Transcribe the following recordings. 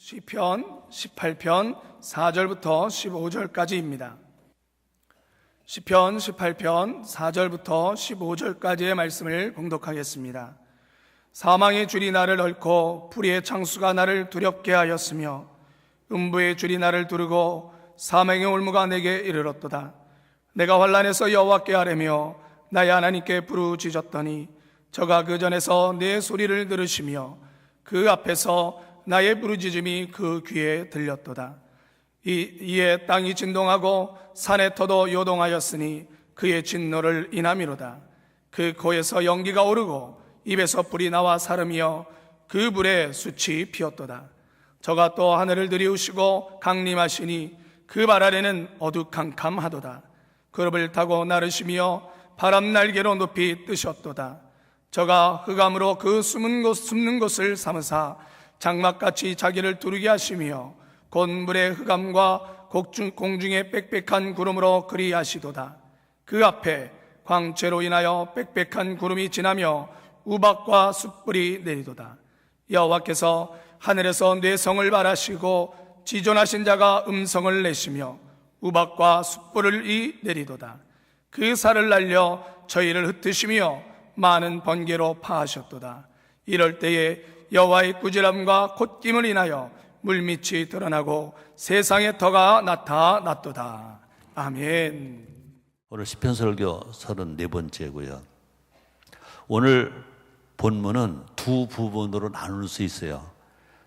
시편 18편 4절부터 15절까지입니다. 시편 18편 4절부터 15절까지의 말씀을 봉독하겠습니다. 사망의 줄이 나를 얽고 불의의 창수가 나를 두렵게 하였으며 음부의 줄이 나를 두르고 사망의 올무가 내게 이르렀도다. 내가 환난에서 여호와께 아뢰며 나의 하나님께 부르짖었더니 저가 그 전에서 내 소리를 들으시며 그 앞에서 나의 부르짖음이 그 귀에 들렸도다. 이에 땅이 진동하고 산의 터도 요동하였으니 그의 진노를 인함이로다. 그 코에서 연기가 오르고 입에서 불이 나와 사르며 그 불에 숯이 피었도다. 저가 또 하늘을 들이우시고 강림하시니 그 발 아래는 어두캄캄하도다. 그룹을 타고 나르시며 바람 날개로 높이 뜨셨도다. 저가 흑암으로 그 숨는 곳을 삼으사 장막같이 자기를 두르게 하시며 곧 물의 흑암과 공중의 빽빽한 구름으로 그리하시도다. 그 앞에 광채로 인하여 빽빽한 구름이 지나며 우박과 숯불이 내리도다. 여호와께서 하늘에서 뇌성을 발하시고 지존하신 자가 음성을 내시며 우박과 숯불을 내리도다. 그 살을 날려 저희를 흩으시며 많은 번개로 파하셨도다. 이럴 때에 여호와의 꾸지람과 콧김을 인하여 물밑이 드러나고 세상의 터가 나타났도다. 아멘. 오늘 시편 설교 34번째고요. 오늘 본문은 두 부분으로 나눌 수 있어요.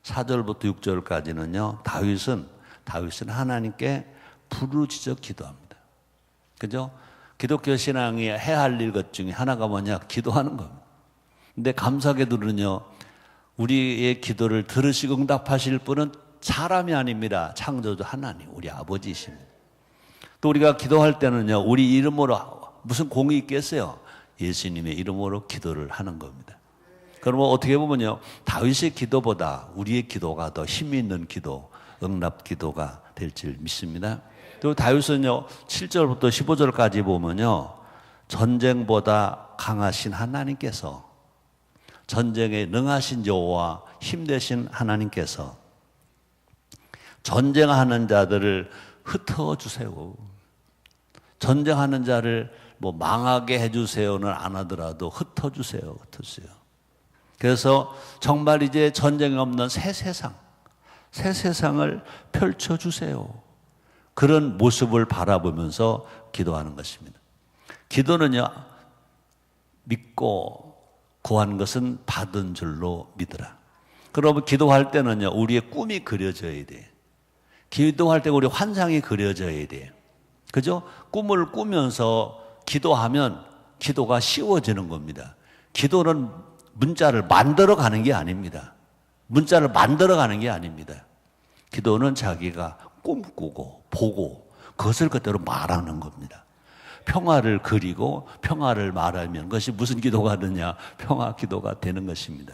4절부터 6절까지는요. 다윗은 하나님께 부르짖어 기도합니다. 그죠? 기독교 신앙이 해야 할 일 것 중에 하나가 뭐냐? 기도하는 겁니다. 근데 감사하게도는요. 우리의 기도를 들으시고 응답하실 분은 사람이 아닙니다. 창조주 하나님, 우리 아버지이십니다. 또 우리가 기도할 때는요. 우리 이름으로 무슨 공이 있겠어요? 예수님의 이름으로 기도를 하는 겁니다. 그러면 어떻게 보면요. 다윗의 기도보다 우리의 기도가 더 힘이 있는 기도, 응답 기도가 될 줄 믿습니다. 또 다윗은요. 7절부터 15절까지 보면요. 전쟁보다 강하신 하나님께서, 전쟁에 능하신 여호와 힘되신 하나님께서 전쟁하는 자들을 흩어주세요. 전쟁하는 자를 망하게 해주세요는 안 하더라도 흩어주세요. 그래서 정말 이제 전쟁이 없는 새 세상을 펼쳐주세요. 그런 모습을 바라보면서 기도하는 것입니다. 기도는요, 믿고 구한 것은 받은 줄로 믿으라. 그러면 기도할 때는요, 우리의 꿈이 그려져야 돼. 기도할 때 우리 환상이 그려져야 돼. 그죠? 꿈을 꾸면서 기도하면 기도가 쉬워지는 겁니다. 기도는 문자를 만들어 가는 게 아닙니다. 기도는 자기가 꿈꾸고 보고 그것을 그대로 말하는 겁니다. 평화를 그리고 평화를 말하면 그것이 무슨 기도가 되냐? 평화 기도가 되는 것입니다.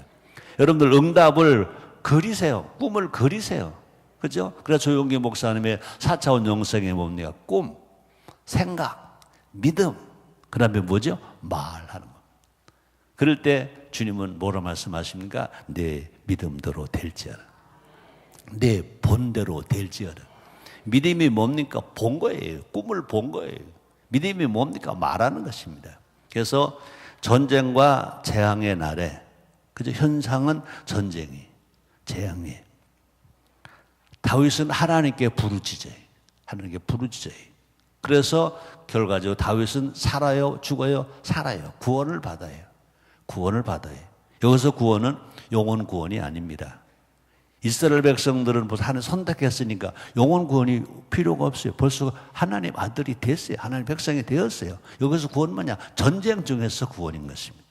여러분들 응답을 그리세요. 꿈을 그리세요. 그죠? 그래서 조용기 목사님의 4차원 영성에 뭡니까? 꿈, 생각, 믿음. 그 다음에 뭐죠? 말하는 겁니다. 그럴 때 주님은 뭐라 말씀하십니까? 내 믿음대로 될지어라. 내 본대로 될지어라. 믿음이 뭡니까? 본 거예요. 꿈을 본 거예요. 믿음이 뭡니까? 말하는 것입니다. 그래서 전쟁과 재앙의 날에, 그죠? 현상은 전쟁이, 재앙이. 다윗은 하나님께 부르짖어요. 그래서 결과적으로 다윗은 살아요, 죽어요, 살아요. 구원을 받아요. 여기서 구원은 영혼 구원이 아닙니다. 이스라엘 백성들은 벌써 하나님 선택했으니까 영혼 구원이 필요가 없어요. 벌써 하나님 아들이 됐어요. 하나님 백성이 되었어요. 여기서 구원 뭐냐? 전쟁 중에서 구원인 것입니다.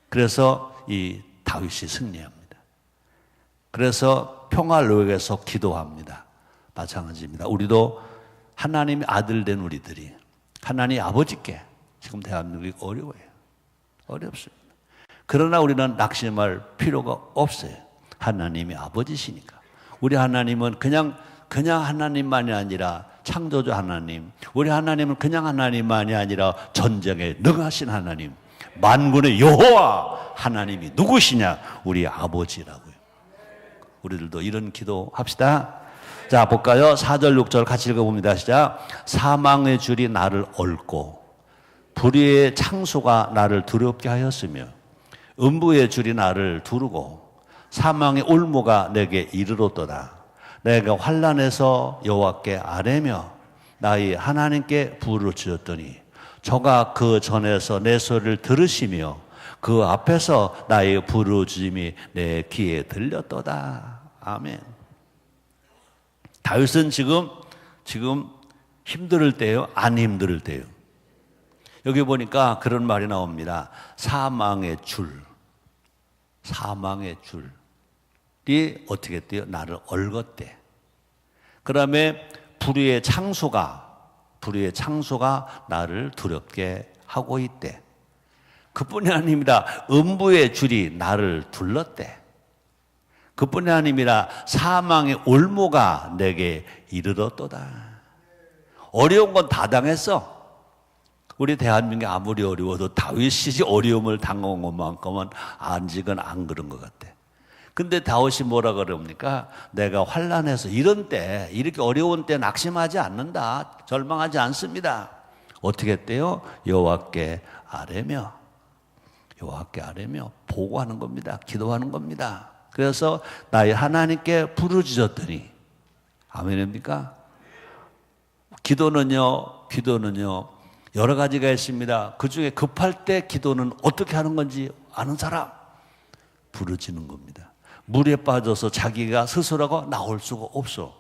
그래서 이 다윗이 승리합니다. 그래서 평화를 위해서 기도합니다. 마찬가지입니다. 우리도 하나님의 아들 된 우리들이 하나님 아버지께, 지금 대한민국이 어렵습니다. 그러나 우리는 낙심할 필요가 없어요. 하나님이 아버지시니까. 우리 하나님은 그냥 하나님만이 아니라 창조주 하나님. 우리 하나님은 그냥 하나님만이 아니라 전쟁에 능하신 하나님. 만군의 여호와 하나님이 누구시냐? 우리 아버지라고요. 우리들도 이런 기도 합시다. 자, 볼까요? 4절, 6절 같이 읽어봅니다. 시작. 사망의 줄이 나를 얽고 불의의 창수가 나를 두렵게 하였으며 음부의 줄이 나를 두르고 사망의 올무가 내게 이르렀도다. 내가 환난에서 여호와께 아뢰며 나의 하나님께 부르짖었더니 저가 그 전에서 내 소리를 들으시며 그 앞에서 나의 부르짖음이 내 귀에 들렸도다. 아멘. 다윗은 지금 힘들 때요? 안 힘들 때요? 여기 보니까 그런 말이 나옵니다. 사망의 줄이 어떻게 했대요? 나를 얽었대. 그 다음에 불의의 창수가 나를 두렵게 하고 있대. 그뿐이 아닙니다. 음부의 줄이 나를 둘렀대. 그뿐이 아닙니다. 사망의 올무가 내게 이르렀도다. 어려운 건 다 당했어. 우리 대한민국이 아무리 어려워도 다윗이 어려움을 당한 것만큼은 아직은 안 그런 것 같아. 근데 다윗이 뭐라 그럽니까? 내가 환난해서 이런 때, 이렇게 어려운 때 낙심하지 않는다. 절망하지 않습니다. 어떻게 했대요? 여호와께 아뢰며 보고하는 겁니다. 기도하는 겁니다. 그래서 나의 하나님께 부르짖었더니, 아멘입니까? 기도는요 여러 가지가 있습니다. 그 중에 급할 때 기도는 어떻게 하는 건지 아는 사람, 부르짖는 겁니다. 물에 빠져서 자기가 스스로가 나올 수가 없어.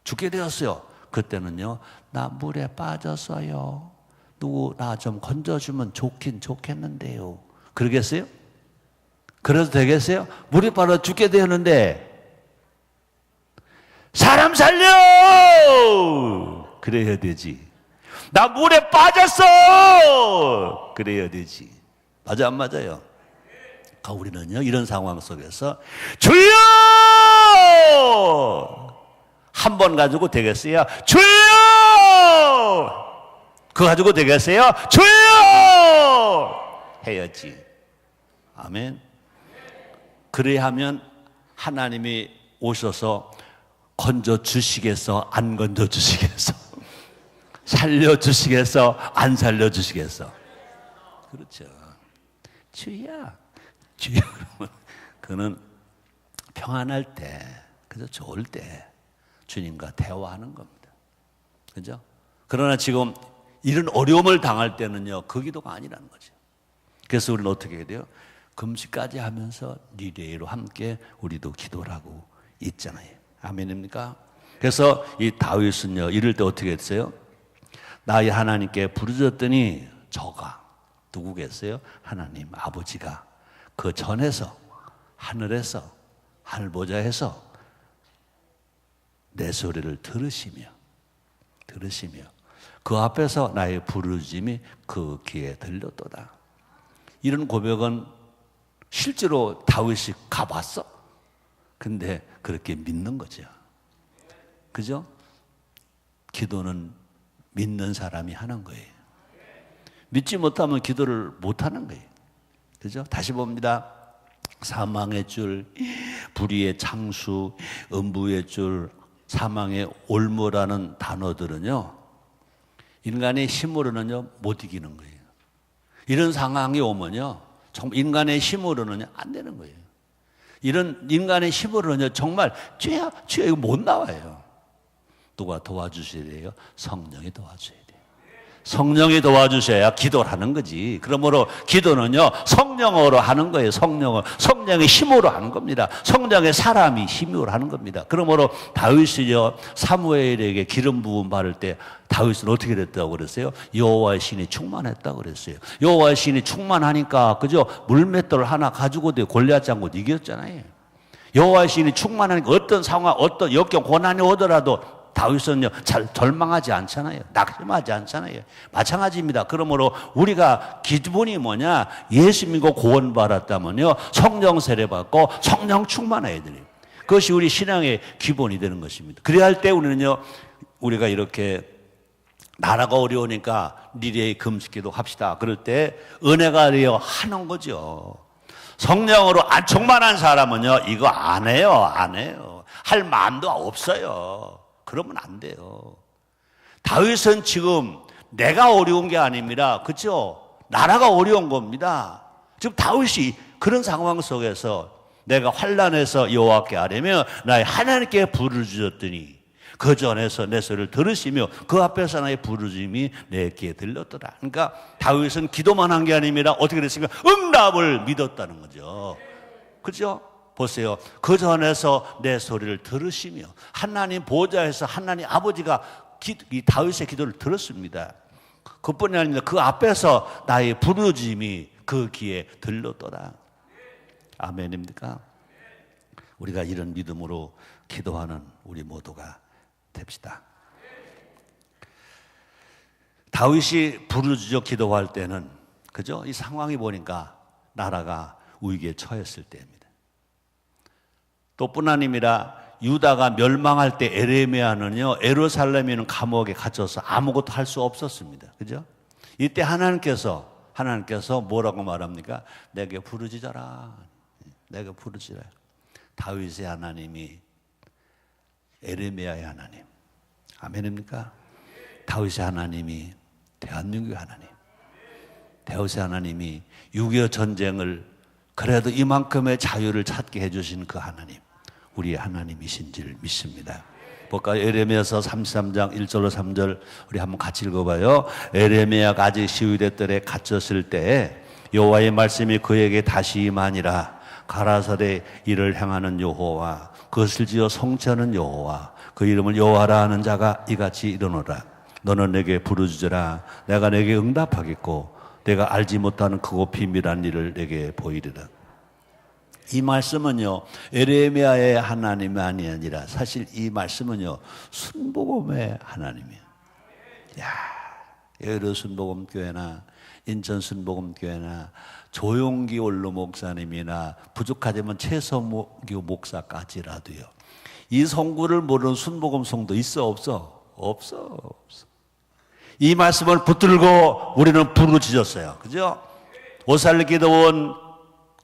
죽게 되었어요. 그때는요, 나 물에 빠졌어요. 누구 나 좀 건져주면 좋긴 좋겠는데요. 그러겠어요? 그래도 되겠어요? 물에 빠져 죽게 되었는데 사람 살려! 그래야 되지. 나 물에 빠졌어! 그래야 되지. 맞아 안 맞아요? 우리는요 이런 상황 속에서 주여! 한 번 가지고 되겠어요? 주여! 그거 가지고 되겠어요? 주여! 해야지. 아멘. 그래야 하면 하나님이 오셔서 건져주시겠어? 안 건져주시겠어? 살려주시겠어? 안 살려주시겠어? 그렇죠. 주여 그는 평안할 때, 그저 좋을 때 주님과 대화하는 겁니다. 그죠? 그러나 지금 이런 어려움을 당할 때는요, 그 기도가 아니라는 거죠. 그래서 우리는 어떻게 해야 돼요? 금식까지 하면서 리레이로 함께 우리도 기도를 하고 있잖아요. 아멘입니까? 그래서 이 다윗은요, 이럴 때 어떻게 했어요? 나의 하나님께 부르짖었더니 저가 누구겠어요? 하나님 아버지가 그 전에서 하늘에서 하늘보좌에서 내 소리를 들으시며 그 앞에서 나의 부르짖음이 그 귀에 들렸도다. 이런 고백은 실제로 다윗이 가봤어. 근데 그렇게 믿는 거죠. 그죠? 기도는 믿는 사람이 하는 거예요. 믿지 못하면 기도를 못 하는 거예요. 그죠? 다시 봅니다. 사망의 줄, 불의의 창수, 음부의 줄, 사망의 올무라는 단어들은요, 인간의 힘으로는요, 못 이기는 거예요. 이런 상황이 오면요, 정말 인간의 힘으로는요, 안 되는 거예요. 이런 인간의 힘으로는요, 정말 죄야, 이거 못 나와요. 누가 도와주셔야 돼요? 성령이 도와줘야 돼요. 성령이 도와주셔야 기도를 하는 거지. 그러므로 기도는요, 성령으로 하는 거예요. 성령의 힘으로 하는 겁니다. 성령의 사람이 힘으로 하는 겁니다. 그러므로 다윗이요, 사무엘에게 기름 부음 받을 때 다윗은 어떻게 됐다고 그랬어요? 여호와의 신이 충만했다고 그랬어요. 여호와의 신이 충만하니까 그죠? 물맷돌 하나 가지고 골리앗 장군 이겼잖아요. 여호와의 신이 충만하니까 어떤 상황, 어떤 역경, 고난이 오더라도 다윗은요, 잘 절망하지 않잖아요. 낙심하지 않잖아요. 마찬가지입니다. 그러므로 우리가 기본이 뭐냐? 예수 믿고 구원받았다면요, 성령 세례받고 성령 충만해야 돼요. 그것이 우리 신앙의 기본이 되는 것입니다. 그래야 할 때 우리는요, 우리가 이렇게 나라가 어려우니까 리레이 금식기도 합시다. 그럴 때 은혜가 되어 하는 거죠. 성령으로 안 충만한 사람은요, 이거 안 해요. 안 해요. 할 마음도 없어요. 그러면 안 돼요. 다윗은 지금 내가 어려운 게 아닙니다. 그렇죠? 나라가 어려운 겁니다. 지금 다윗이 그런 상황 속에서 내가 환난에서 여호와께 아뢰며 나의 하나님께 부르짖었더니 그 전에서 내 소리를 들으시며 그 앞에서 나의 부르짖음이 내 귀에 들렸더라. 그러니까 다윗은 기도만 한 게 아닙니다. 어떻게 됐습니까? 응답을 믿었다는 거죠. 그렇죠? 보세요. 그 전에서 내 소리를 들으시며 하나님 보좌에서 하나님 아버지가 이 다윗의 기도를 들었습니다. 그뿐이 아니라 그 앞에서 나의 부르짖음이 그 귀에 들렸더라. 아멘입니까? 우리가 이런 믿음으로 기도하는 우리 모두가 됩시다. 다윗이 부르짖어 기도할 때는 그죠? 이 상황이 보니까 나라가 위기에 처했을 때입니다. 또 뿐 아니라 유다가 멸망할 때 에레미야는요, 예루살렘에는 감옥에 갇혀서 아무것도 할 수 없었습니다. 그죠? 이때 하나님께서 뭐라고 말합니까? 내게 부르짖어라. 내게 부르짖어라. 다윗의 하나님이 에레미야의 하나님. 아멘입니까? 다윗의 하나님이 대한민국의 하나님. 다윗의 하나님이 6.25 전쟁을 그래도 이만큼의 자유를 찾게 해주신 그 하나님. 우리의 하나님이신지를 믿습니다. 볼까요? 에레미야서 33장 1절로 3절 우리 한번 같이 읽어봐요. 에레미야가 아직 시위대 뜰에 갇혔을 때 여호와의 말씀이 그에게 다시 임하니라. 가라사대 이를 행하는 여호와 그것을 지어 성취하는 여호와 그 이름을 여호와라 하는 자가 이같이 이르노라. 너는 내게 부르짖으라. 내가 내게 응답하겠고 내가 알지 못하는 크고 비밀한 일을 내게 보이리라. 이 말씀은요, 에레미야의 하나님이 아니라 사실 이 말씀은요, 순복음의 하나님이에요. 여의도 순복음교회나 인천 순복음교회나 조용기 원로 목사님이나 부족하지만 최성규 목사까지라도요, 이 성구를 모르는 순복음 성도 있어 없어? 없어. 이 말씀을 붙들고 우리는 부르짖었어요. 그죠? 오살기도원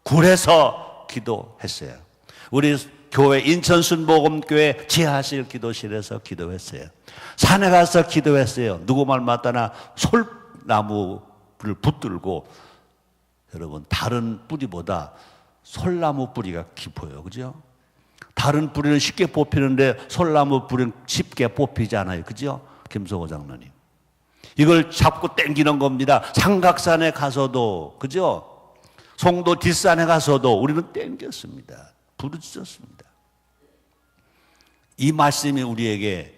굴에서 기도했어요. 우리 교회 인천 순복음교회 지하실 기도실에서 기도했어요. 산에 가서 기도했어요. 누구 말 맞다나 솔나무를 붙들고, 여러분 다른 뿌리보다 솔나무 뿌리가 깊어요. 그죠? 다른 뿌리는 쉽게 뽑히는데 솔나무 뿌리는 쉽게 뽑히지 않아요. 그죠? 김성호 장로님. 이걸 잡고 땡기는 겁니다. 삼각산에 가서도, 그죠? 송도 뒷산에 가서도 우리는 땡겼습니다. 부르짖었습니다. 이 말씀이 우리에게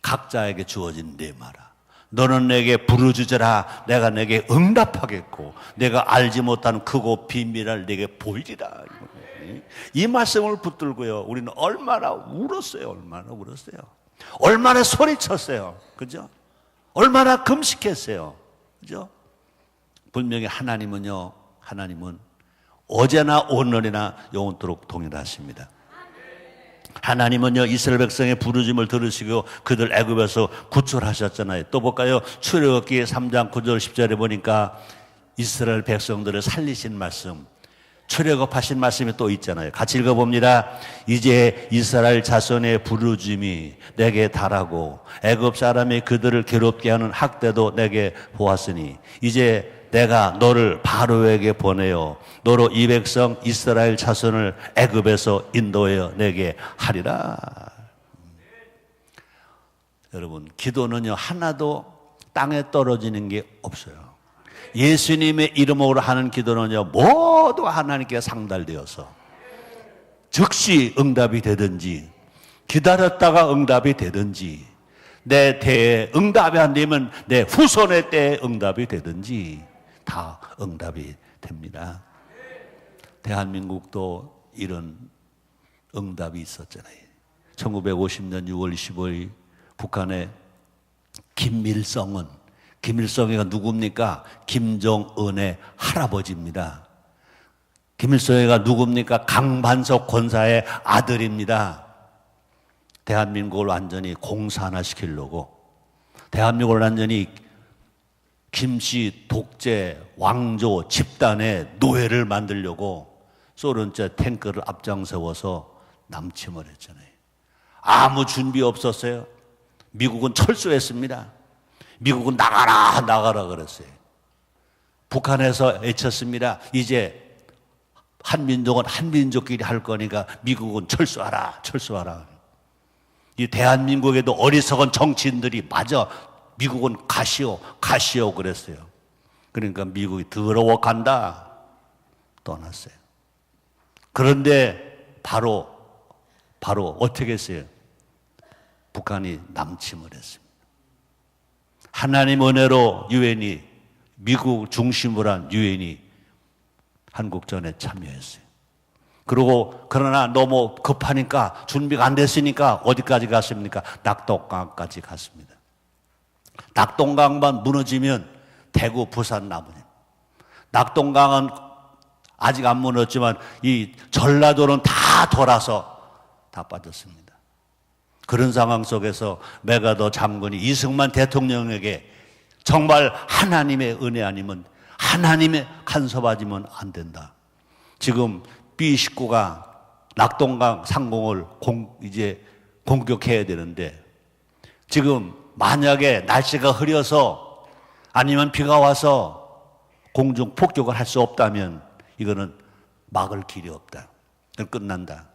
각자에게 주어진 내 말아. 너는 내게 부르짖으라. 내가 내게 응답하겠고 내가 알지 못하는 크고 비밀을 내게 보이리라. 이 말씀을 붙들고요, 우리는 얼마나 울었어요. 얼마나 소리쳤어요. 그죠? 얼마나 금식했어요. 그죠? 분명히 하나님은 어제나 오늘이나 영원토록 동일하십니다. 하나님은요, 이스라엘 백성의 부르짖음을 들으시고 그들 애굽에서 구출하셨잖아요. 또 볼까요? 출애굽기 3장 9절 10절에 보니까 이스라엘 백성들을 살리신 말씀, 출애굽하신 말씀이 또 있잖아요. 같이 읽어봅니다. 이제 이스라엘 자손의 부르짖음이 내게 달하고 애굽 사람이 그들을 괴롭게 하는 학대도 내게 보았으니 이제 내가 너를 바로에게 보내어 너로 이 백성 이스라엘 자손을 애굽에서 인도하여 내게 하리라. 여러분, 기도는요, 하나도 땅에 떨어지는 게 없어요. 예수님의 이름으로 하는 기도는요, 모두 하나님께 상달되어서 즉시 응답이 되든지 기다렸다가 응답이 되든지 내 때에 응답이 안 되면 내 후손의 때에 응답이 되든지 다 응답이 됩니다. 대한민국도 이런 응답이 있었잖아요. 1950년 6월 25일 북한의 김일성이가 누굽니까? 김정은의 할아버지입니다. 김일성이가 누굽니까? 강반석 권사의 아들입니다. 대한민국을 완전히 공산화시키려고, 대한민국을 완전히 김씨 독재 왕조 집단의 노예를 만들려고 소련제 탱크를 앞장세워서 남침을 했잖아요. 아무 준비 없었어요. 미국은 철수했습니다. 미국은 나가라 그랬어요. 북한에서 외쳤습니다. 이제 한민족은 한민족끼리 할 거니까 미국은 철수하라. 이 대한민국에도 어리석은 정치인들이 맞아, 미국은 가시오 그랬어요. 그러니까 미국이 더러워 간다 떠났어요. 그런데 바로 어떻게 했어요? 북한이 남침을 했습니다. 하나님 은혜로 유엔이, 미국 중심으로 한 유엔이 한국전에 참여했어요. 그러나 너무 급하니까, 준비가 안 됐으니까 어디까지 갔습니까? 낙동강까지 갔습니다. 낙동강만 무너지면 대구, 부산 나무님. 낙동강은 아직 안 무너졌지만 이 전라도는 다 돌아서 다 빠졌습니다. 그런 상황 속에서 메가더 장군이 이승만 대통령에게 정말 하나님의 은혜 아니면, 하나님의 간섭하지면 안 된다. 지금 B-19가 낙동강 상공을 이제 공격해야 되는데, 지금 만약에 날씨가 흐려서 아니면 비가 와서 공중 폭격을 할 수 없다면 이거는 막을 길이 없다. 끝난다.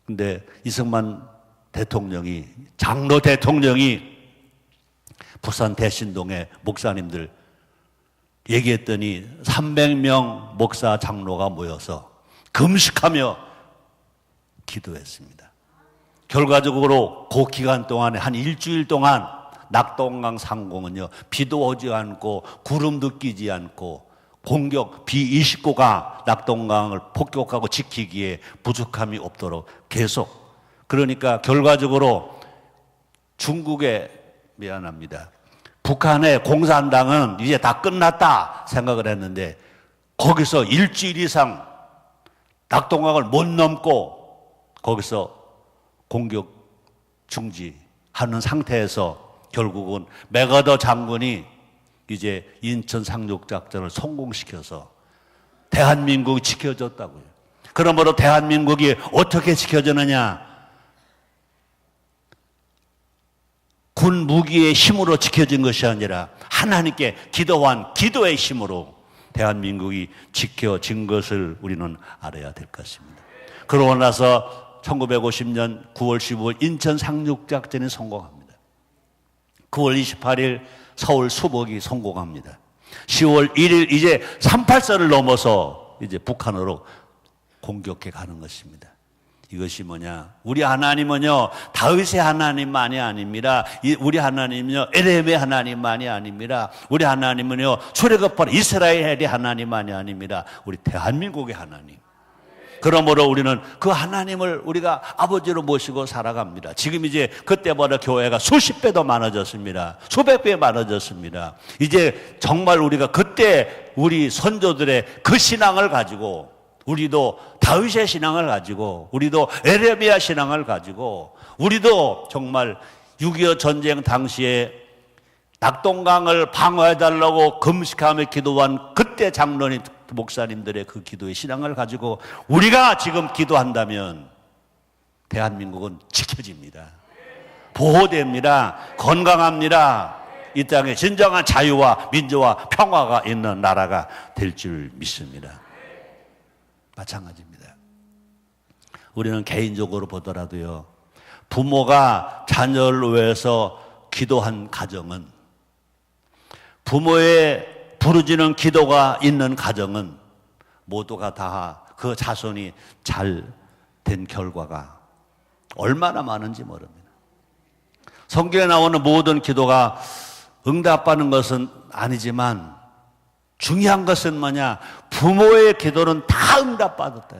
근데 이승만 대통령이, 장로 대통령이 부산 대신동에 목사님들 얘기했더니 300명 목사 장로가 모여서 금식하며 기도했습니다. 결과적으로 그 기간 동안에 한 일주일 동안 낙동강 상공은요, 비도 오지 않고 구름도 끼지 않고 B-29가 낙동강을 폭격하고 지키기에 부족함이 없도록 계속. 그러니까 결과적으로 북한의 공산당은 이제 다 끝났다 생각을 했는데, 거기서 일주일 이상 낙동강을 못 넘고 거기서 공격 중지하는 상태에서 결국은 메가더 장군이 이제 인천 상륙작전을 성공시켜서 대한민국이 지켜졌다고요. 그러므로 대한민국이 어떻게 지켜졌느냐? 군 무기의 힘으로 지켜진 것이 아니라 하나님께 기도한 기도의 힘으로 대한민국이 지켜진 것을 우리는 알아야 될 것입니다. 그러고 나서 1950년 9월 15일 인천 상륙작전이 성공합니다. 9월 28일 서울 수복이 성공합니다. 10월 1일 이제 38선을 넘어서 이제 북한으로 공격해 가는 것입니다. 이것이 뭐냐? 우리 하나님은요, 다윗의 하나님만이 아닙니다. 우리 하나님은요, 에렘의 하나님만이 아닙니다. 우리 하나님은요, 출애굽한 이스라엘의 하나님만이 아닙니다. 우리 대한민국의 하나님. 그러므로 우리는 그 하나님을 우리가 아버지로 모시고 살아갑니다. 지금 이제 그때보다 교회가 수십 배 더 많아졌습니다. 수백 배 많아졌습니다. 이제 정말 우리가 그때 우리 선조들의 그 신앙을 가지고, 우리도 다윗의 신앙을 가지고, 우리도 에레미야 신앙을 가지고, 우리도 정말 6.25 전쟁 당시에 낙동강을 방어해달라고 금식하며 기도한 그때 장로님, 목사님들의 그 기도의 신앙을 가지고 우리가 지금 기도한다면 대한민국은 지켜집니다. 보호됩니다. 건강합니다. 이 땅에 진정한 자유와 민주와 평화가 있는 나라가 될 줄 믿습니다. 마찬가지입니다. 우리는 개인적으로 보더라도요, 부모가 자녀를 위해서 기도한 가정은, 부모의 부르짖는 기도가 있는 가정은 모두가 다 그 자손이 잘 된 결과가 얼마나 많은지 모릅니다. 성경에 나오는 모든 기도가 응답받는 것은 아니지만 중요한 것은 뭐냐? 부모의 기도는 다 응답받았다.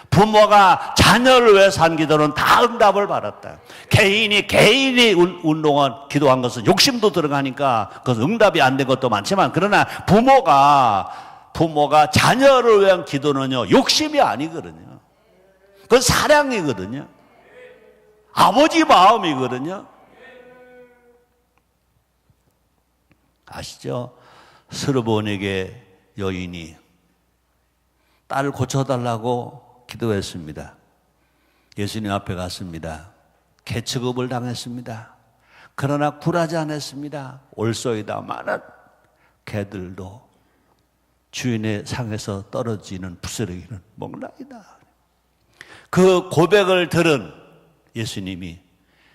부모가 자녀를 위해서 한 기도는 다 응답을 받았다. 개인이 운동한 기도한 것은 욕심도 들어가니까 그것은 응답이 안 된 것도 많지만, 그러나 부모가 자녀를 위한 기도는요, 욕심이 아니거든요. 그건 사랑이거든요. 아버지 마음이거든요. 아시죠? 스르본에게 여인이 딸을 고쳐달라고 기도했습니다. 예수님 앞에 갔습니다. 개취급을 당했습니다. 그러나 굴하지 않았습니다. 올소이다마는 개들도 주인의 상에서 떨어지는 부스러기는 먹나이다. 그 고백을 들은 예수님이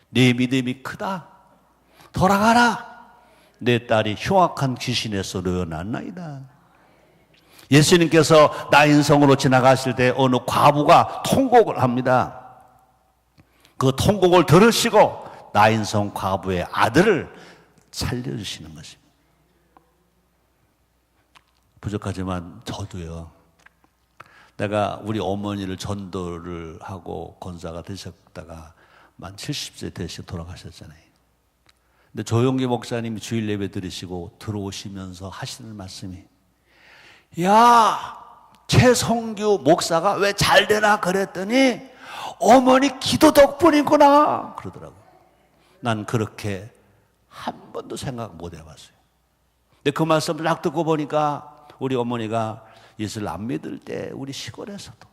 네 믿음이 크다. 돌아가라. 내 딸이 흉악한 귀신에서 놓여났나이다. 예수님께서 나인성으로 지나가실 때 어느 과부가 통곡을 합니다. 그 통곡을 들으시고 나인성 과부의 아들을 살려주시는 것입니다. 부족하지만 저도요. 내가 우리 어머니를 전도를 하고 권사가 되셨다가 만 70세 되시고 돌아가셨잖아요. 근데 조용기 목사님이 주일 예배 들으시고 들어오시면서 하시는 말씀이 야, 최성규 목사가 왜 잘 되나 그랬더니 어머니 기도 덕분이구나 그러더라고요. 난 그렇게 한 번도 생각 못 해봤어요. 근데 그 말씀을 딱 듣고 보니까 우리 어머니가 예수를 안 믿을 때 우리 시골에서도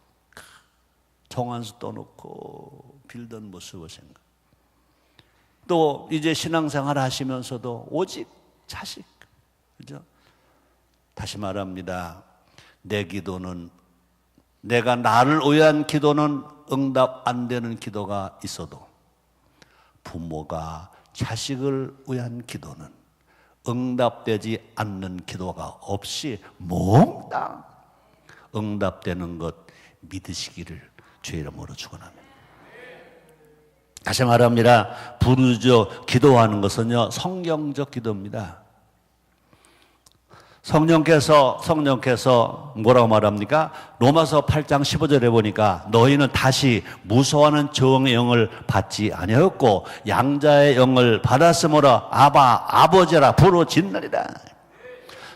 정한수 떠놓고 빌던 모습을 생각. 또 이제 신앙생활 하시면서도 오직 자식, 그죠? 다시 말합니다. 내 기도는 내가 나를 위한 기도는 응답 안 되는 기도가 있어도 부모가 자식을 위한 기도는 응답되지 않는 기도가 없이 몽땅 응답되는 것 믿으시기를 주의 이름으로 축원합니다. 다시 말합니다. 부르짖어 기도하는 것은요 성경적 기도입니다. 성령께서 뭐라고 말합니까? 로마서 8장 15절에 보니까 너희는 다시 무서워하는 종의 영을 받지 아니하였고 양자의 영을 받았으므로 아바 아버지라 부르짖느니라.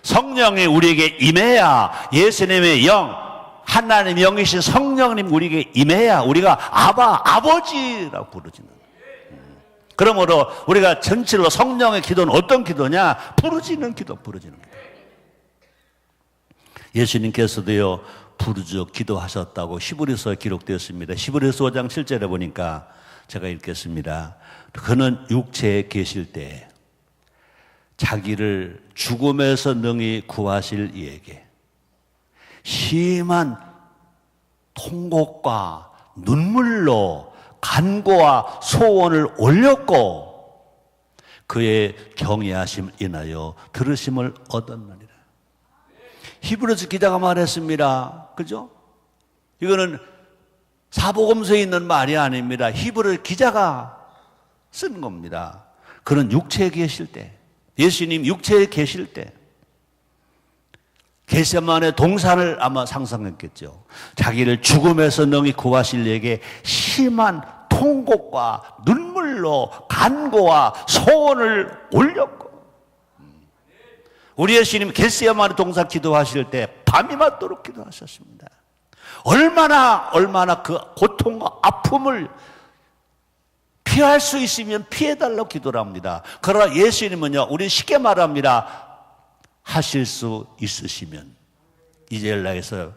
성령이 우리에게 임해야 예수님의 영 하나님의 영이신 성령님 우리에게 임해야 우리가 아바 아버지라고 부르짖는 거예요. 그러므로 우리가 전체로 성령의 기도는 어떤 기도냐? 부르짖는 기도. 예수님께서도요 부르짖어 기도하셨다고 히브리서에 기록되었습니다. 히브리서 5장 7절에 보니까 제가 읽겠습니다. 그는 육체에 계실 때 자기를 죽음에서 능히 구하실 이에게 심한 통곡과 눈물로 간구와 소원을 올렸고 그의 경외하심을 인하여 들으심을 얻었느니라. 히브리서 기자가 말했습니다. 그죠? 이거는 사복음서에 있는 말이 아닙니다. 히브리 기자가 쓴 겁니다. 그는 육체에 계실 때, 예수님 육체에 계실 때, 겟세마네 동산을 아마 상상했겠죠. 자기를 죽음에서 능히 구하실 이에게 심한 통곡과 눈물로 간구와 소원을 올렸고, 우리 예수님 겟세마네 동산 기도하실 때 밤이 맞도록 기도하셨습니다. 얼마나 그 고통과 아픔을 피할 수 있으면 피해달라고 기도를 합니다. 그러나 예수님은요, 우리 쉽게 말합니다. 하실 수 있으시면 이제 연락해서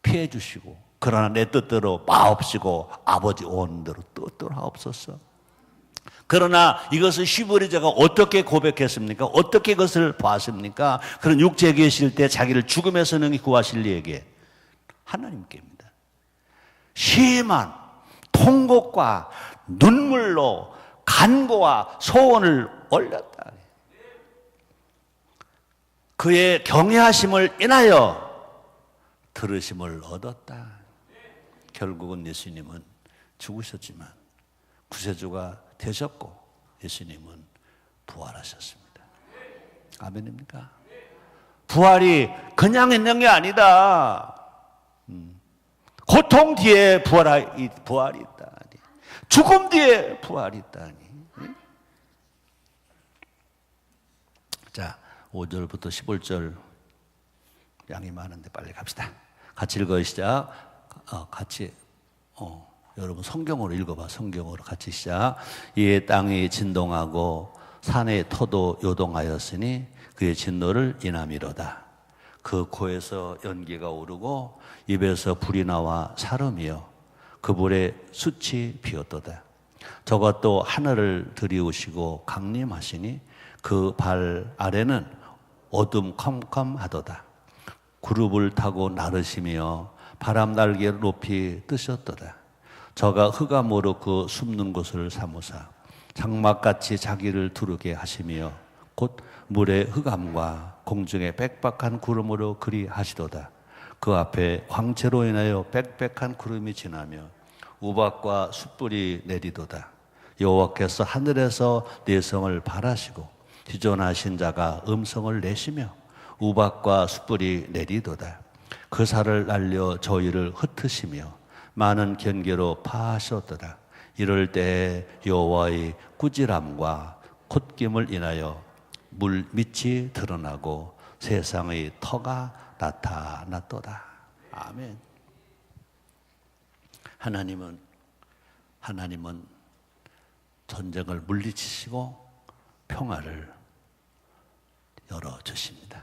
피해 주시고, 그러나 내 뜻대로 마옵시고 아버지 원대로 뜻대로 하옵소서. 그러나 이것을 히브리서가 어떻게 고백했습니까? 어떻게 그것을 봤습니까? 그런 육체에 계실 때 자기를 죽음에서 능히 구하실 이에게 하나님께입니다. 심한 통곡과 눈물로 간구와 소원을 올렸다. 그의 경외하심을 인하여 들으심을 얻었다. 결국은 예수님은 죽으셨지만 구세주가 되셨고 예수님은 부활하셨습니다. 아멘입니까? 부활이 그냥 있는 게 아니다. 고통 뒤에 부활이 있다니, 죽음 뒤에 부활이 있다니. 자, 5절부터 15절 양이 많은데 빨리 갑시다. 같이 읽어시작. 여러분 성경으로 읽어봐. 성경으로 같이 시작. 이에 땅이 진동하고 산의 터도 요동하였으니 그의 진노를 인함이로다. 그 코에서 연기가 오르고 입에서 불이 나와 사름이여 그 불에 숯이 피었도다. 저가 또 하늘을 들이우시고 강림하시니 그 발 아래는 어둠컴컴하도다. 구름을 타고 나르시며 바람 날개를 높이 뜨셨도다. 저가 흑암으로 그 숨는 곳을 삼으사 장막같이 자기를 두르게 하시며 곧 물의 흑암과 공중의 빽빽한 구름으로 그리 하시도다. 그 앞에 광채로 인하여 빽빽한 구름이 지나며 우박과 숯불이 내리도다. 여호와께서 하늘에서 내성을 발하시고 지존하신 자가 음성을 내시며 우박과 숯불이 내리도다. 그 살을 날려 저희를 흩으시며 많은 견계로 파하셨도다. 이럴 때 여호와의 꾸지람과 콧김을 인하여 물 밑이 드러나고 세상의 터가 나타났도다. 아멘. 하나님은 전쟁을 물리치시고 평화를 열어주십니다.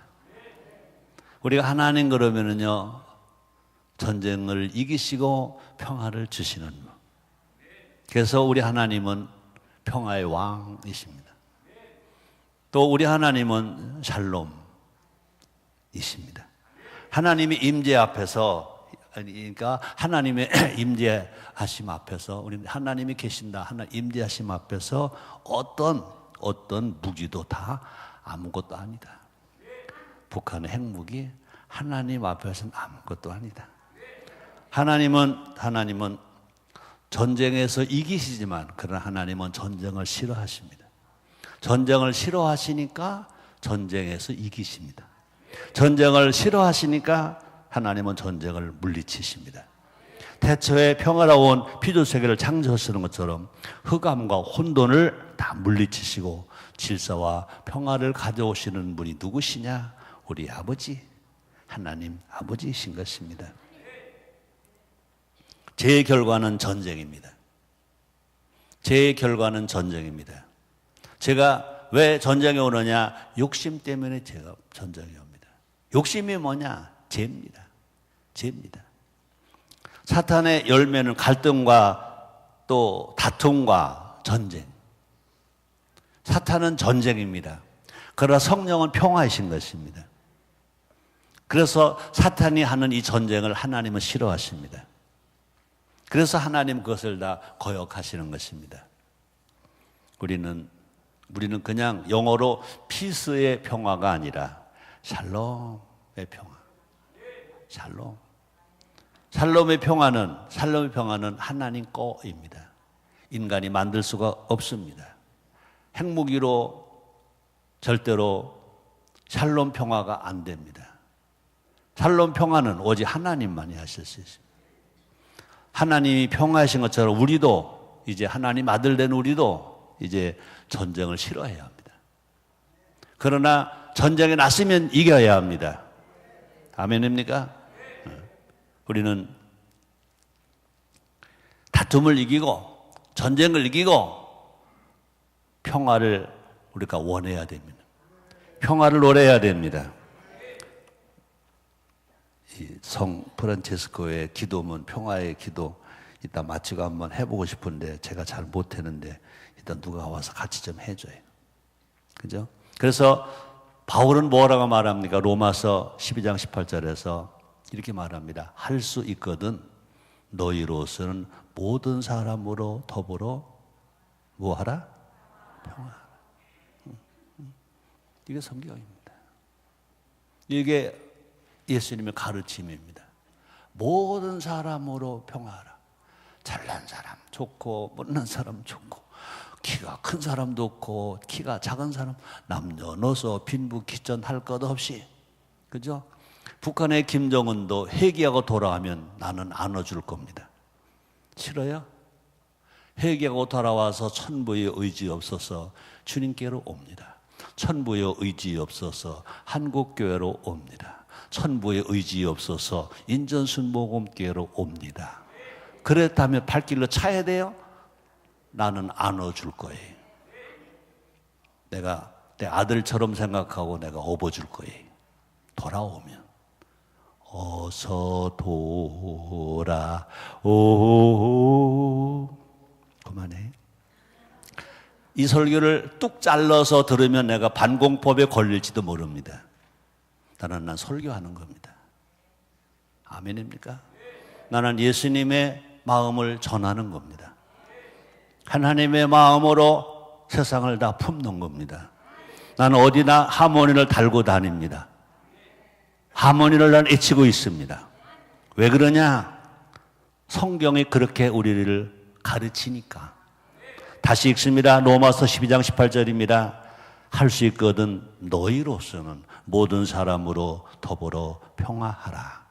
우리가 하나님 그러면은요, 전쟁을 이기시고 평화를 주시는 분. 그래서 우리 하나님은 평화의 왕이십니다. 또 우리 하나님은 샬롬이십니다. 하나님의 임재 앞에서, 그러니까 하나님의 임재하심 앞에서, 우리 하나님이 계신다, 하나님 임재하심 앞에서 어떤 무기도 다 아무것도 아니다. 북한의 핵무기 하나님 앞에서는 아무것도 아니다. 하나님은 전쟁에서 이기시지만 그러나 하나님은 전쟁을 싫어하십니다. 전쟁을 싫어하시니까 전쟁에서 이기십니다. 전쟁을 싫어하시니까 하나님은 전쟁을 물리치십니다. 태초에 평화로운 피조세계를 창조하시는 것처럼 흑암과 혼돈을 다 물리치시고 질서와 평화를 가져오시는 분이 누구시냐? 우리 아버지, 하나님 아버지이신 것입니다. 제 결과는 전쟁입니다. 제 결과는 전쟁입니다. 제가 왜 전쟁에 오느냐? 욕심 때문에 제가 전쟁에 옵니다. 욕심이 뭐냐? 죄입니다. 죄입니다. 사탄의 열매는 갈등과 또 다툼과 전쟁. 사탄은 전쟁입니다. 그러나 성령은 평화이신 것입니다. 그래서 사탄이 하는 이 전쟁을 하나님은 싫어하십니다. 그래서 하나님 그것을 다 거역하시는 것입니다. 우리는 그냥 영어로 피스의 평화가 아니라 샬롬의 평화. 샬롬. 샬롬의 평화는 하나님 거입니다. 인간이 만들 수가 없습니다. 핵무기로 절대로 샬롬 평화가 안 됩니다. 샬롬 평화는 오직 하나님만이 하실 수 있습니다. 하나님이 평화하신 것처럼 우리도 이제 하나님 아들 된 우리도 이제 전쟁을 싫어해야 합니다. 그러나 전쟁에 나서면 이겨야 합니다. 아멘입니까? 우리는 다툼을 이기고 전쟁을 이기고 평화를 우리가 원해야 됩니다. 평화를 노래해야 됩니다. 이 성 프란체스코의 기도문, 평화의 기도 이따 마치고 한번 해보고 싶은데 제가 잘 못했는데 일단 누가 와서 같이 좀 해줘요. 그죠? 그래서 바울은 뭐라고 말합니까? 로마서 12장 18절에서 이렇게 말합니다. 할 수 있거든 너희로서는 모든 사람으로 더불어 뭐하라? 평화. 이게 성경입니다. 이게 예수님의 가르침입니다. 모든 사람으로 평화하라. 잘난 사람 좋고 못난 사람 좋고 키가 큰 사람도 없고 키가 작은 사람 남녀노소 빈부귀천 할 것 없이, 그죠? 북한의 김정은도 회개하고 돌아가면 나는 안아줄 겁니다. 싫어요? 회개하고 돌아와서 천부의 의지 없어서 주님께로 옵니다. 천부의 의지 없어서 한국교회로 옵니다. 천부의 의지 없어서 인전순복음교회로 옵니다. 그랬다면 발길로 차야 돼요? 나는 안아줄 거예요. 내가 내 아들처럼 생각하고 내가 업어줄 거예요. 돌아오면. 어서 돌아오. 그만해. 이 설교를 뚝 잘라서 들으면 내가 반공법에 걸릴지도 모릅니다. 난 설교하는 겁니다. 아멘입니까? 나는 예수님의 마음을 전하는 겁니다. 하나님의 마음으로 세상을 다 품는 겁니다. 나는 어디나 하모니를 달고 다닙니다. 하모니를 난 외치고 있습니다. 왜 그러냐? 성경이 그렇게 우리를 가르치니까. 다시 읽습니다. 로마서 12장 18절입니다. 할 수 있거든 너희로서는 모든 사람으로 더불어 평화하라.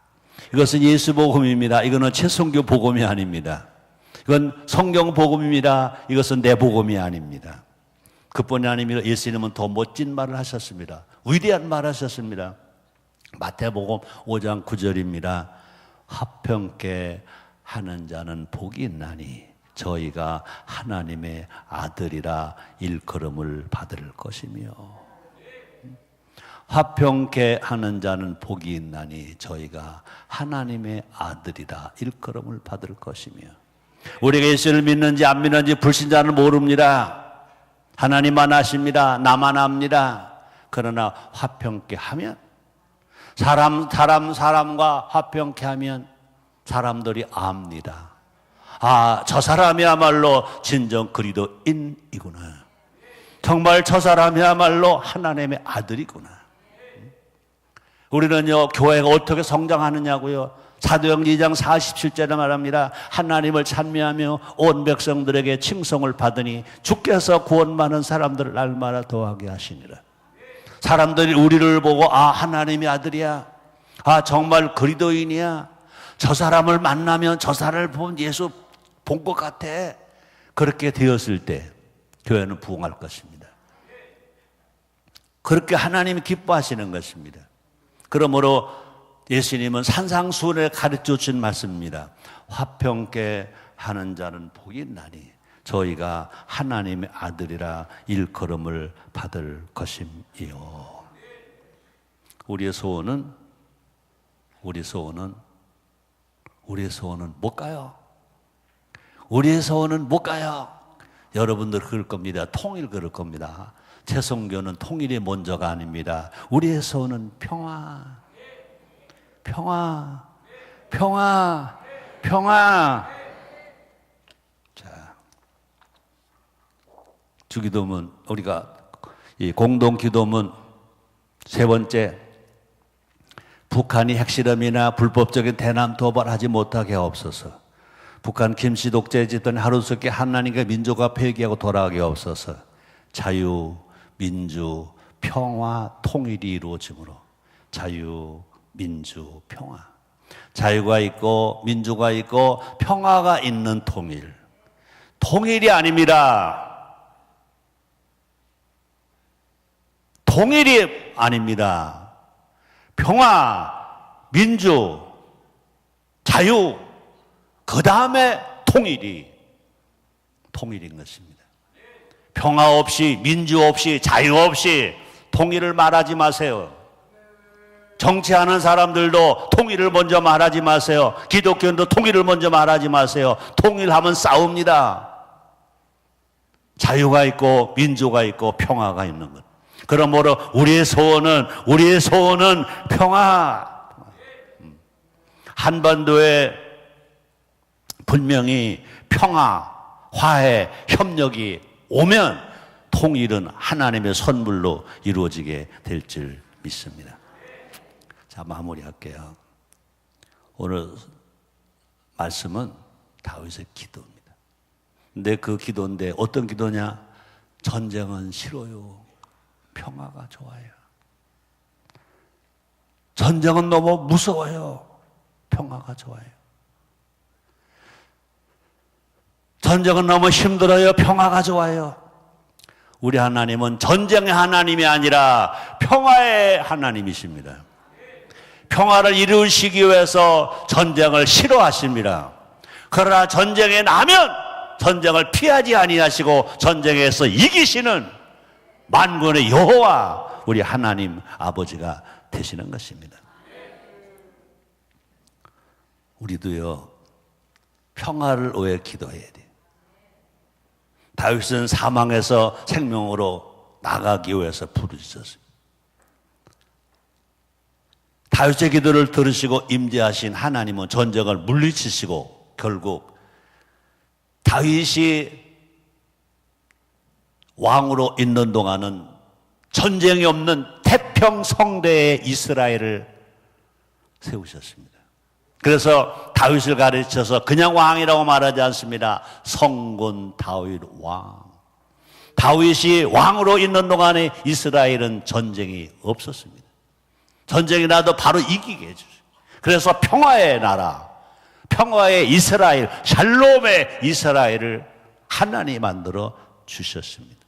이것은 예수 복음입니다. 이거는 최성교 복음이 아닙니다. 이건 성경 복음입니다. 이것은 내 복음이 아닙니다. 그뿐이 아닙니다. 예수님은 더 멋진 말을 하셨습니다. 위대한 말을 하셨습니다. 마태복음 5장 9절입니다. 화평케 하는 자는 복이 있나니 저희가 하나님의 아들이라 일컬음을 받을 것이며. 화평케 하는 자는 복이 있나니 저희가 하나님의 아들이라 일컬음을 받을 것이며. 우리가 예수를 믿는지 안 믿는지 불신자는 모릅니다. 하나님만 아십니다. 나만 압니다. 그러나 화평케 하면, 사람과 화평케 하면 사람들이 압니다. 아, 저 사람이야말로 진정 그리스도인이구나. 정말 저 사람이야말로 하나님의 아들이구나. 우리는요, 교회가 어떻게 성장하느냐고요. 사도행 2장 47절에 말합니다. 하나님을 찬미하며 온 백성들에게 칭송을 받으니 주께서 구원 많은 사람들을 날마다 더하게 하시니라. 사람들이 우리를 보고 아, 하나님의 아들이야. 아, 정말 그리스도인이야. 저 사람을 만나면 저 사람을 보면 예수 본 것 같아. 그렇게 되었을 때 교회는 부흥할 것입니다. 그렇게 하나님이 기뻐하시는 것입니다. 그러므로 예수님은 산상수훈에 가르쳐 주신 말씀입니다. 화평케 하는 자는 복이 있나니 저희가 하나님의 아들이라 일컬음을 받을 것임이요. 우리의 소원은 못 가요. 우리의 소원은 못 가요. 여러분들 그럴 겁니다. 통일 그럴 겁니다. 최성교는 통일이 먼저가 아닙니다. 우리의 소원은 평화. 자, 주기도문, 우리가 이 공동기도문 세 번째, 북한이 핵실험이나 불법적인 대남 도발하지 못하게 하옵소서. 북한 김씨 독재 짓던 하루속히 하나님과 민족과 폐기하고 돌아가게 하옵소서. 자유, 민주, 평화, 통일이 이루어지므로 자유, 민주, 평화. 자유가 있고 민주가 있고 평화가 있는 통일. 통일이 아닙니다. 통일이 아닙니다. 평화, 민주, 자유, 그 다음에 통일인 것입니다. 평화 없이, 민주 없이, 자유 없이 통일을 말하지 마세요. 정치하는 사람들도 통일을 먼저 말하지 마세요. 기독교인도 통일을 먼저 말하지 마세요. 통일하면 싸웁니다. 자유가 있고 민주가 있고 평화가 있는 것. 그러므로 우리의 소원은 평화. 한반도에 분명히 평화, 화해, 협력이 오면 통일은 하나님의 선물로 이루어지게 될 줄 믿습니다. 자, 마무리할게요. 오늘 말씀은 다윗의 기도입니다. 근데 그 기도인데 어떤 기도냐? 전쟁은 싫어요. 평화가 좋아요. 전쟁은 너무 무서워요. 평화가 좋아요. 전쟁은 너무 힘들어요. 평화가 좋아요. 우리 하나님은 전쟁의 하나님이 아니라 평화의 하나님이십니다. 평화를 이루시기 위해서 전쟁을 싫어하십니다. 그러나 전쟁에 나면 전쟁을 피하지 아니하시고 전쟁에서 이기시는 만군의 여호와 우리 하나님 아버지가 되시는 것입니다. 우리도요, 평화를 위해 기도해야 돼요. 다윗은 사망에서 생명으로 나가기 위해서 부르짖었어요. 다윗의 기도를 들으시고 임재하신 하나님은 전쟁을 물리치시고 결국 다윗이 왕으로 있는 동안은 전쟁이 없는 태평성대의 이스라엘을 세우셨습니다. 그래서 다윗을 가르쳐서 그냥 왕이라고 말하지 않습니다. 성군 다윗 왕. 다윗이 왕으로 있는 동안에 이스라엘은 전쟁이 없었습니다. 전쟁이 나도 바로 이기게 해주세요. 그래서 평화의 나라, 평화의 이스라엘, 샬롬의 이스라엘을 하나님이 만들어 주셨습니다.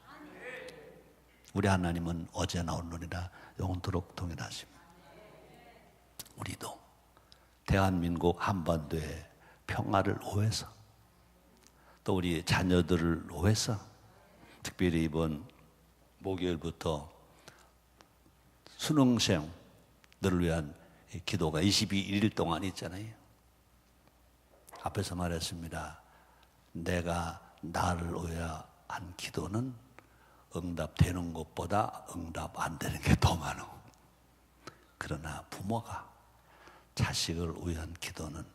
우리 하나님은 어제나 오늘이나 영원토록 동일하십니다. 우리도 대한민국 한반도의 평화를 위해서, 또 우리 자녀들을 위해서, 특별히 이번 목요일부터 수능생들을 위한 기도가 22일 동안 있잖아요. 앞에서 말했습니다. 내가 나를 위한 기도는 응답되는 것보다 응답 안 되는 게 더 많아. 그러나 부모가 자식을 위한 기도는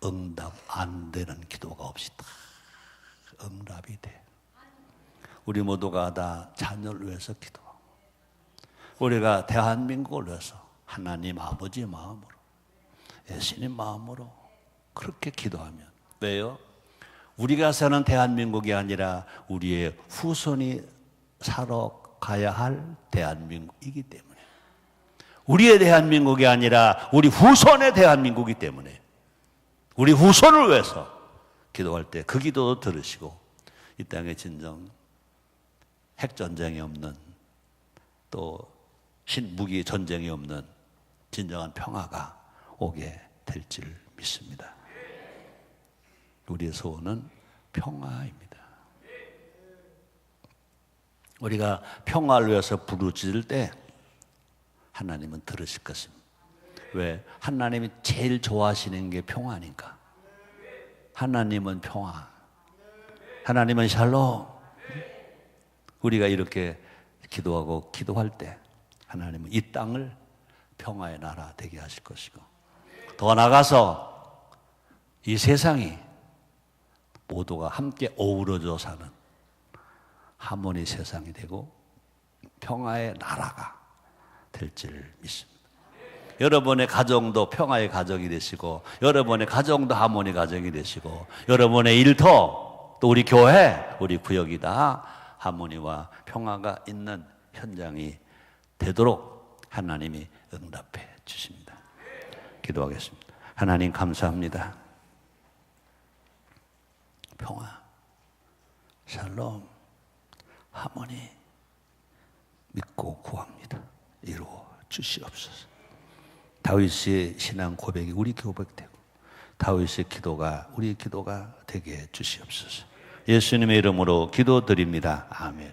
응답 안 되는 기도가 없이 다 응답이 돼. 우리 모두가 다 자녀를 위해서 기도하고, 우리가 대한민국을 위해서 하나님 아버지 마음으로, 예수님 마음으로 그렇게 기도하면, 왜요? 우리가 사는 대한민국이 아니라 우리의 후손이 살아가야 할 대한민국이기 때문에, 우리의 대한민국이 아니라 우리 후손의 대한민국이기 때문에 우리 후손을 위해서 기도할 때 그 기도도 들으시고 이 땅에 진정 핵전쟁이 없는, 또 신무기 전쟁이 없는 진정한 평화가 오게 될 줄 믿습니다. 우리의 소원은 평화입니다. 우리가 평화를 위해서 부르짖을 때 하나님은 들으실 것입니다. 왜? 하나님이 제일 좋아하시는 게 평화니까. 하나님은 평화, 하나님은 샬롬. 우리가 이렇게 기도하고 기도할 때 하나님은 이 땅을 평화의 나라 되게 하실 것이고, 더 나아가서 이 세상이 모두가 함께 어우러져 사는 하모니 세상이 되고 평화의 나라가 될 줄 믿습니다. 여러분의 가정도 평화의 가정이 되시고, 여러분의 가정도 하모니 가정이 되시고, 여러분의 일터, 또 우리 교회, 우리 구역이 다 하모니와 평화가 있는 현장이 되도록 하나님이 응답해 주십니다. 기도하겠습니다. 하나님 감사합니다. 평화, 샬롬, 하모니 믿고 구합니다. 이루어 주시옵소서. 다윗의 신앙 고백이 우리 고백되고, 다윗의 기도가 우리 기도가 되게 해 주시옵소서. 예수님의 이름으로 기도드립니다. 아멘.